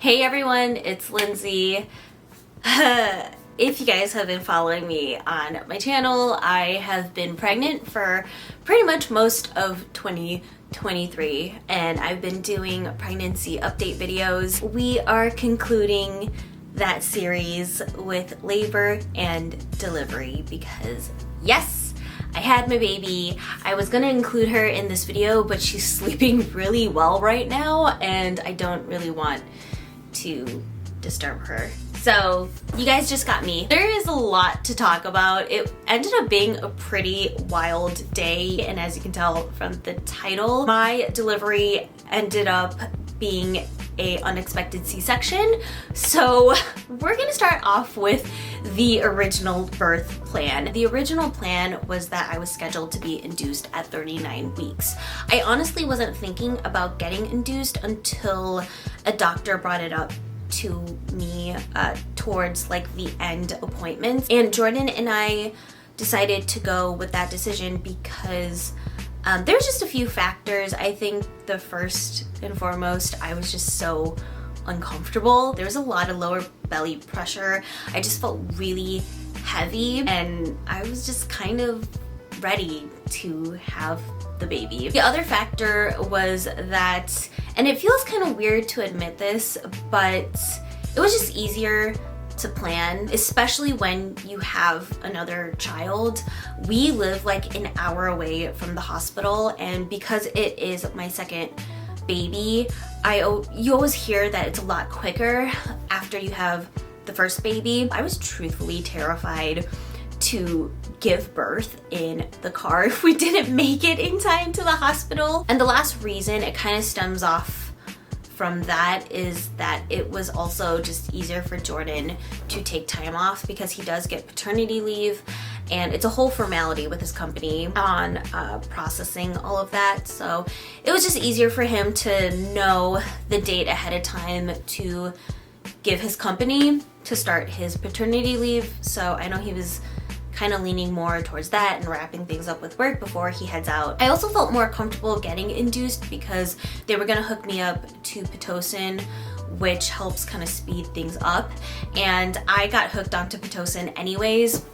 Hey everyone, it's Lindsay. If you guys have been following me on my channel, I have been pregnant for pretty much most of 2023 and I've been doing pregnancy update videos. We are concluding that series with labor and delivery because yes, I had my baby. I was gonna include her in this video, but she's sleeping really well right now and I don't really want to disturb her. So you guys just got me. There is a lot to talk about. It ended up being a pretty wild day, and as you can tell from the title, my delivery ended up being a unexpected C-section. So we're gonna start off with the original birth plan. The original plan was that I was scheduled to be induced at 39 weeks. I honestly wasn't thinking about getting induced until a doctor brought it up to me towards like the end appointments, and Jordan and I decided to go with that decision because there's just a few factors. I think the first and foremost, I was just so uncomfortable. There was a lot of lower belly pressure. I just felt really heavy and I was just kind of ready to have the baby. The other factor was that, and it feels kind of weird to admit this, but it was just easier to plan, especially when you have another child. We live like an hour away from the hospital, and because it is my second baby, you always hear that it's a lot quicker after you have the first baby. I was truthfully terrified to give birth in the car if we didn't make it in time to the hospital. And the last reason it kind of stems off from that is that it was also just easier for Jordan to take time off because he does get paternity leave, and it's a whole formality with his company on processing all of that. So it was just easier for him to know the date ahead of time to give his company to start his paternity leave. So I know he was kind of leaning more towards that and wrapping things up with work before he heads out. I also felt more comfortable getting induced because they were gonna hook me up to Pitocin, which helps kind of speed things up. And I got hooked onto Pitocin anyways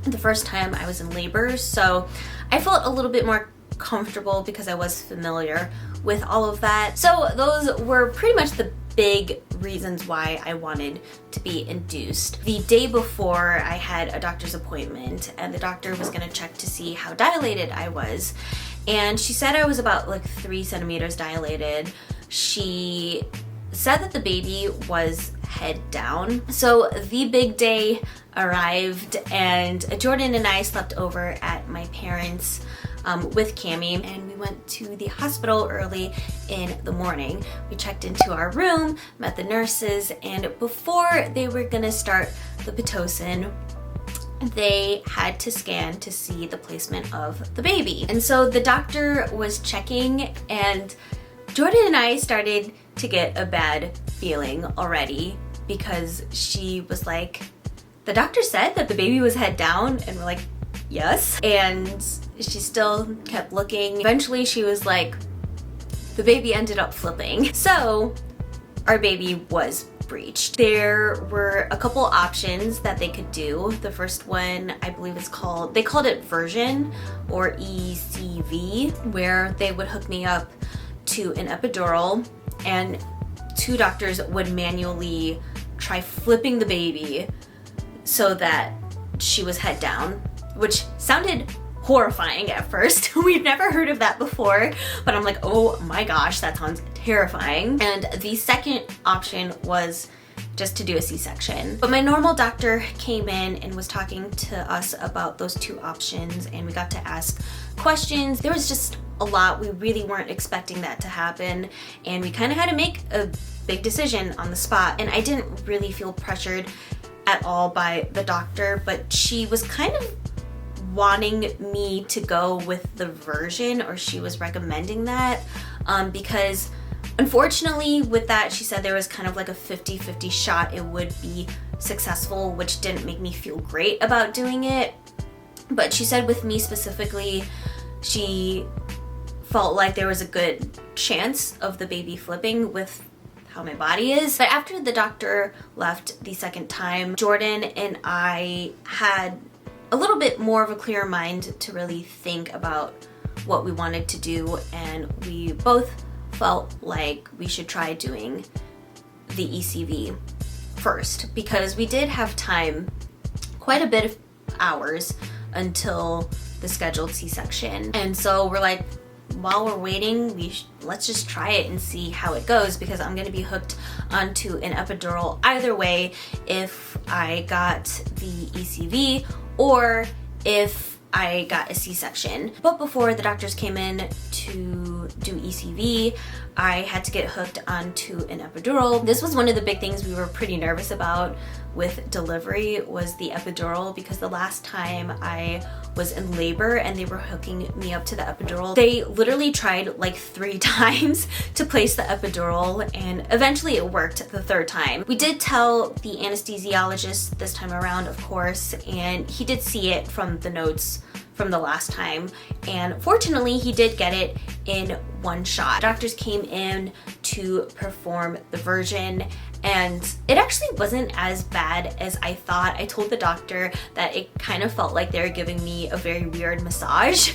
the first time I was in labor. So I felt a little bit more comfortable because I was familiar with all of that. So those were pretty much the big reasons why I wanted to be induced. The day before, I had a doctor's appointment and the doctor was gonna check to see how dilated I was. And she said I was about like 3 centimeters dilated. She said that the baby was head down. So the big day arrived and Jordan and I slept over at my parents' with Cammie, and we went to the hospital early in the morning. We checked into our room, met the nurses, and before they were gonna start the Pitocin, they had to scan to see the placement of the baby. And so the doctor was checking and Jordan and I started to get a bad feeling already because she was like, the doctor said that the baby was head down, and we're like, yes. And she still kept looking. Eventually she was like, the baby ended up flipping. So our baby was breeched. There were a couple options that they could do. The first one, I believe they called it version or ECV, where they would hook me up to an epidural and 2 doctors would manually try flipping the baby so that she was head down, which sounded horrifying at first. We've never heard of that before, but I'm like, oh my gosh, that sounds terrifying. And the second option was just to do a C-section. But my normal doctor came in and was talking to us about those 2 options, and we got to ask questions. There was just a lot. We really weren't expecting that to happen, and we kind of had to make a big decision on the spot. And I didn't really feel pressured at all by the doctor, but she was kind of wanting me to go with the version, or she was recommending that because unfortunately with that, she said there was kind of like a 50-50 shot it would be successful, which didn't make me feel great about doing it. But she said with me specifically, she felt like there was a good chance of the baby flipping with how my body is. But after the doctor left the second time, Jordan and I had a little bit more of a clear mind to really think about what we wanted to do, and we both felt like we should try doing the ECV first, because we did have time, quite a bit of hours until the scheduled C-section. And so we're like, while we're waiting, let's just try it and see how it goes, because I'm going to be hooked onto an epidural either way, if I got the ECV or if I got a C-section. But before the doctors came in to do ECV, I had to get hooked onto an epidural. This was one of the big things we were pretty nervous about with delivery, was the epidural, because the last time I was in labor and they were hooking me up to the epidural, they literally tried like 3 times to place the epidural, and eventually it worked the 3rd time. We did tell the anesthesiologist this time around, of course, and he did see it from the notes from the last time, and fortunately he did get it in 1 shot. Doctors came in to perform the version, and it actually wasn't as bad as I thought. I told the doctor that it kind of felt like they were giving me a very weird massage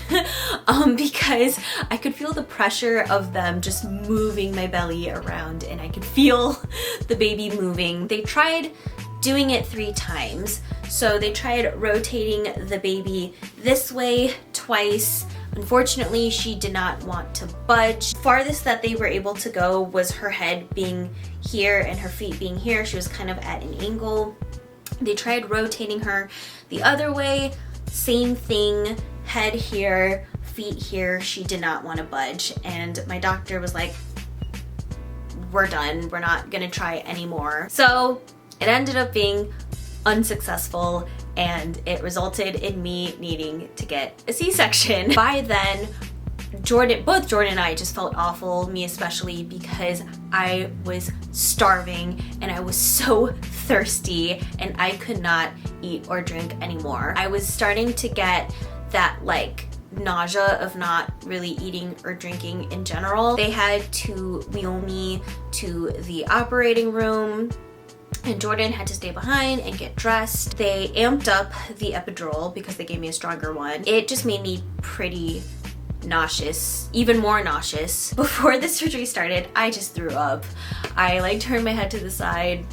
because I could feel the pressure of them just moving my belly around, and I could feel the baby moving. They tried doing it 3 times. So they tried rotating the baby this way twice. Unfortunately, she did not want to budge. Farthest that they were able to go was her head being here and her feet being here. She was kind of at an angle. They tried rotating her the other way. Same thing, head here, feet here. She did not want to budge. And my doctor was like, we're done. We're not gonna try anymore. So it ended up being unsuccessful, and it resulted in me needing to get a C-section. By then, both Jordan and I just felt awful, me especially, because I was starving and I was so thirsty and I could not eat or drink anymore. I was starting to get that like nausea of not really eating or drinking in general. They had to wheel me to the operating room, and Jordan had to stay behind and get dressed. They amped up the epidural because they gave me a stronger one. It just made me pretty nauseous, even more nauseous. Before the surgery started, I just threw up. I like turned my head to the side,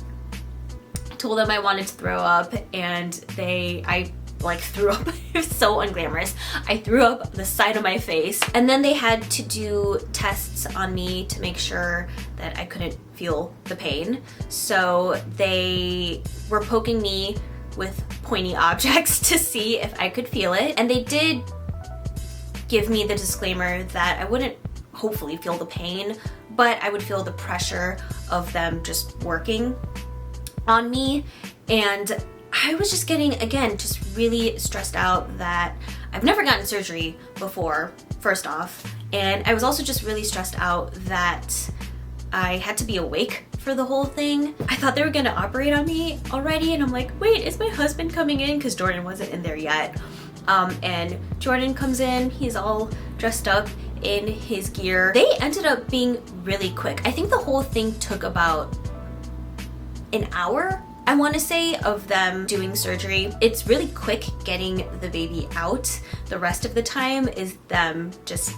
told them I wanted to throw up, and I like threw up. It was so unglamorous. I threw up the side of my face, and then they had to do tests on me to make sure that I couldn't feel the pain. So they were poking me with pointy objects to see if I could feel it, and they did give me the disclaimer that I wouldn't hopefully feel the pain, but I would feel the pressure of them just working on me. And I was just getting, again, just really stressed out that I've never gotten surgery before, first off, and I was also just really stressed out that I had to be awake for the whole thing. I thought they were gonna operate on me already, and I'm like, wait, is my husband coming in? Because Jordan wasn't in there yet. And Jordan comes in, he's all dressed up in his gear. They ended up being really quick. I think the whole thing took about an hour, I want to say, of them doing surgery. It's really quick getting the baby out. The rest of the time is them just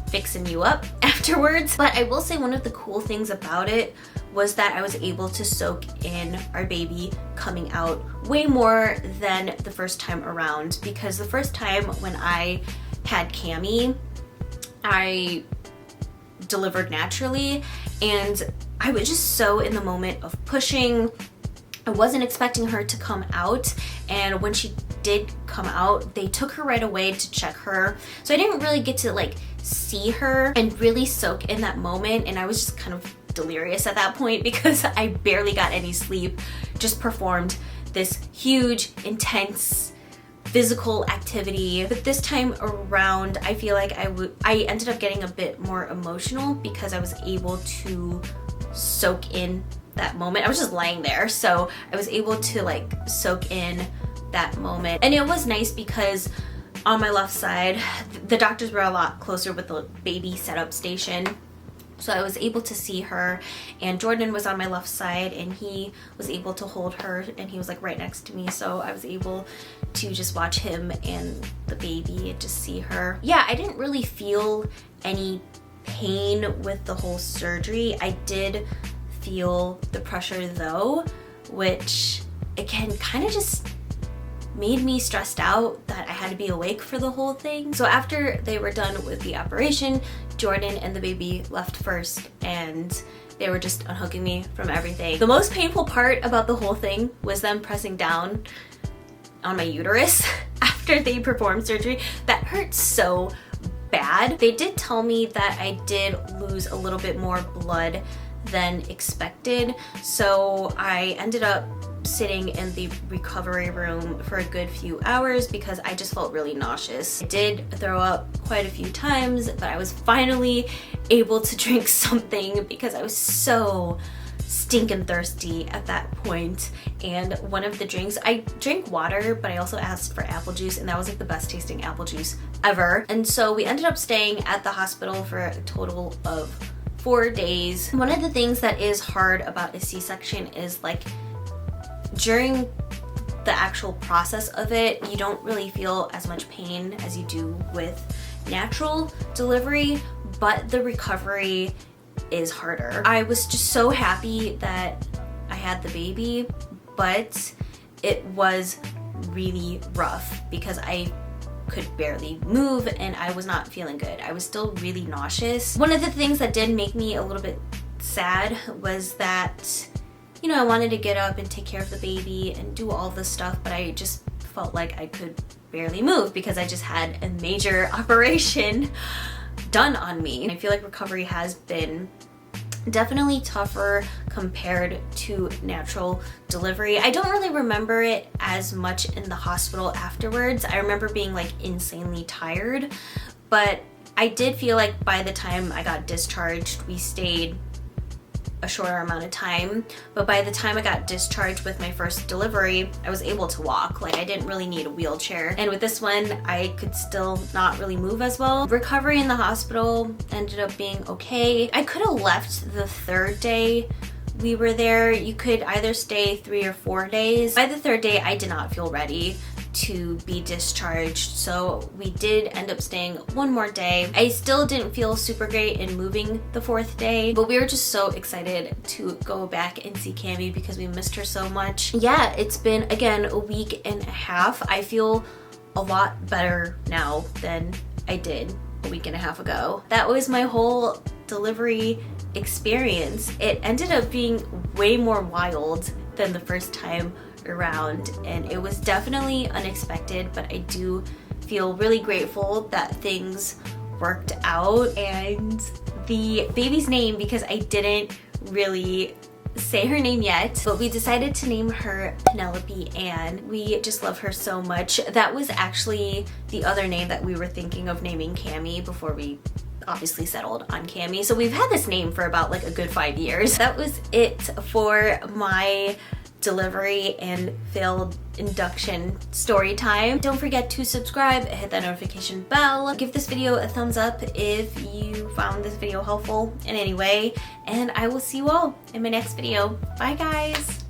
fixing you up afterwards. But I will say one of the cool things about it was that I was able to soak in our baby coming out way more than the first time around, because the first time when I had Cammie, I delivered naturally, and I was just so in the moment of pushing. I wasn't expecting her to come out, and when she did come out, they took her right away to check her. So I didn't really get to like see her and really soak in that moment, and I was just kind of delirious at that point because I barely got any sleep, just performed this huge, intense physical activity. But this time around, I feel like I ended up getting a bit more emotional because I was able to soak in that moment. I was just laying there, so I was able to like soak in that moment. And it was nice because on my left side, the doctors were a lot closer with the baby setup station, So I was able to see her, and Jordan was on my left side, and he was able to hold her, and he was like right next to me. So I was able to just watch him and the baby and just see her. Yeah, I didn't really feel any pain with the whole surgery. I did feel the pressure though, which again kind of just made me stressed out that I had to be awake for the whole thing. So after they were done with the operation, Jordan and the baby left first, and they were just unhooking me from everything. The most painful part about the whole thing was them pressing down on my uterus after they performed surgery. That hurt so bad. They did tell me that I did lose a little bit more blood than expected, so I ended up sitting in the recovery room for a good few hours because I just felt really nauseous. I did throw up quite a few times, but I was finally able to drink something because I was so stinking thirsty at that point. And one of the drinks, I drank water, but I also asked for apple juice, and that was like the best tasting apple juice ever. And so we ended up staying at the hospital for a total of 4 days. One of the things that is hard about a C-section is like during the actual process of it, you don't really feel as much pain as you do with natural delivery, but the recovery is harder. I was just so happy that I had the baby, but it was really rough because I could barely move and I was not feeling good. I was still really nauseous. One of the things that did make me a little bit sad was that, you know, I wanted to get up and take care of the baby and do all this stuff, but I just felt like I could barely move because I just had a major operation done on me. And I feel like recovery has been definitely tougher compared to natural delivery. I don't really remember it as much in the hospital afterwards. I remember being like insanely tired, but I did feel like by the time I got discharged, we stayed a shorter amount of time, but by the time I got discharged with my first delivery, I was able to walk. Like, I didn't really need a wheelchair, and with this one I could still not really move as well. Recovery in the hospital ended up being okay. I could have left the third day we were there. You could either stay 3 or 4 days. By the third day I did not feel ready to be discharged, so we did end up staying 1 more day. I still didn't feel super great in moving the 4th day, but we were just so excited to go back and see Cami because we missed her so much. Yeah, it's been again a week and a half. I feel a lot better now than I did a week and a half ago. That was my whole delivery experience. It ended up being way more wild than the first time around, and it was definitely unexpected, but I do feel really grateful that things worked out. And the baby's name, because I didn't really say her name yet, but we decided to name her Penelope Ann. We just love her so much. That was actually the other name that we were thinking of naming Cami before we obviously settled on Cami. So we've had this name for about like a good 5 years. That was it for my delivery and failed induction story time. Don't forget to subscribe, hit that notification bell, give this video a thumbs up if you found this video helpful in any way, and I will see you all in my next video. Bye guys!